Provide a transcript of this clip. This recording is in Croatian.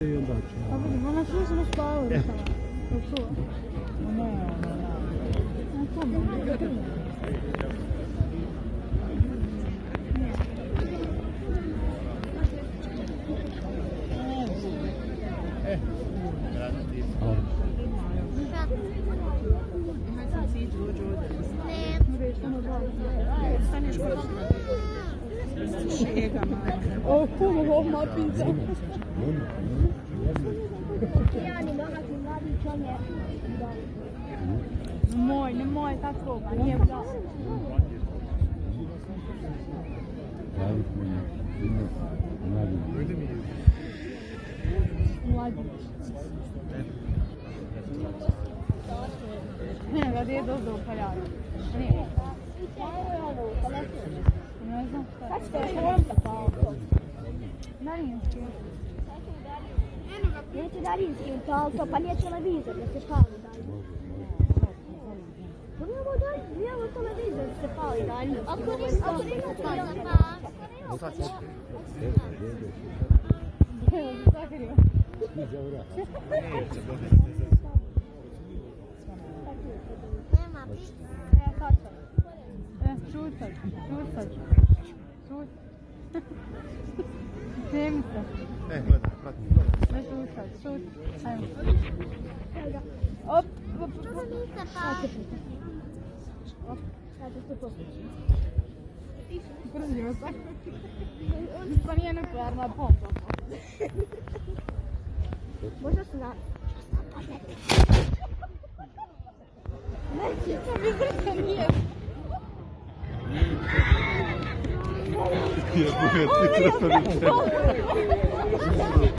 Pa vidim, ona svi smo spavali tamo. To. Ne. Oh, kom op, maar pizza. Nemoj tako, pa nije bilo. Ne, da je dobro upaljavati. Nije. Ne znam šta je. Darinski. Neće Darinski, pa nije televizor da se pali dalje. Nemamo televizor da se pali dalje. Ako nema televizor, nema pizza. Šutat. Snemi se. Gledaj, pratim. Ne šutat. Ajmo. Op. Što se niste pali? Sada se poslušati. Brzio sam. Pa nije nuklearna pompa. Možda su na... Neće, to mi zrca nije. Ja, ti